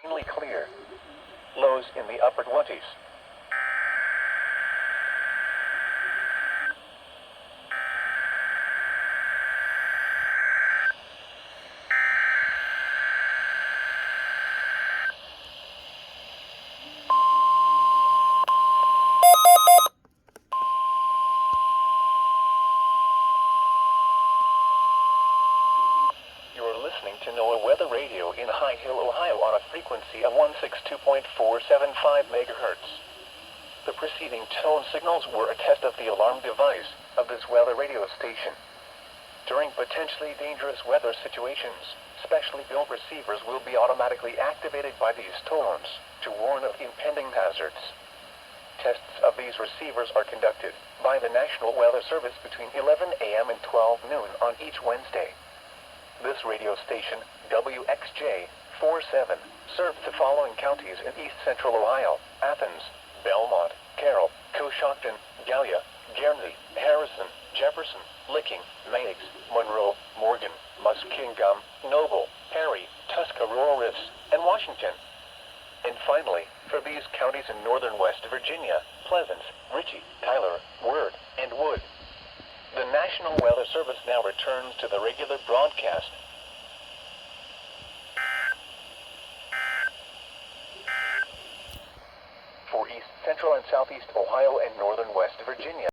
Mainly clear. Lows in the upper 20s. You're listening to NOAA Weather Radio in High Hill, Ohio on a frequency of 162.475 megahertz. The preceding tone signals were a test of the alarm device of this weather radio station. During potentially dangerous weather situations, specially built receivers will be automatically activated by these tones to warn of impending hazards. Tests of these receivers are conducted by the National Weather Service between 11 a.m. and 12 noon on each Wednesday. This radio station, WXJ 47, serves the following counties in east central Ohio: Athens, Belmont, Carroll, Coshocton, Gallia, Guernsey, Harrison, Jefferson, Licking, Meigs, Monroe, Morgan, Muskingum, Noble, Perry, Tuscarawas, and Washington. And finally, for these counties in northern West Virginia: Pleasants, Ritchie, Tyler, Word, and Wood. The National Weather Service now returns to the regular broadcast. For east, central, and southeast Ohio and northern West Virginia.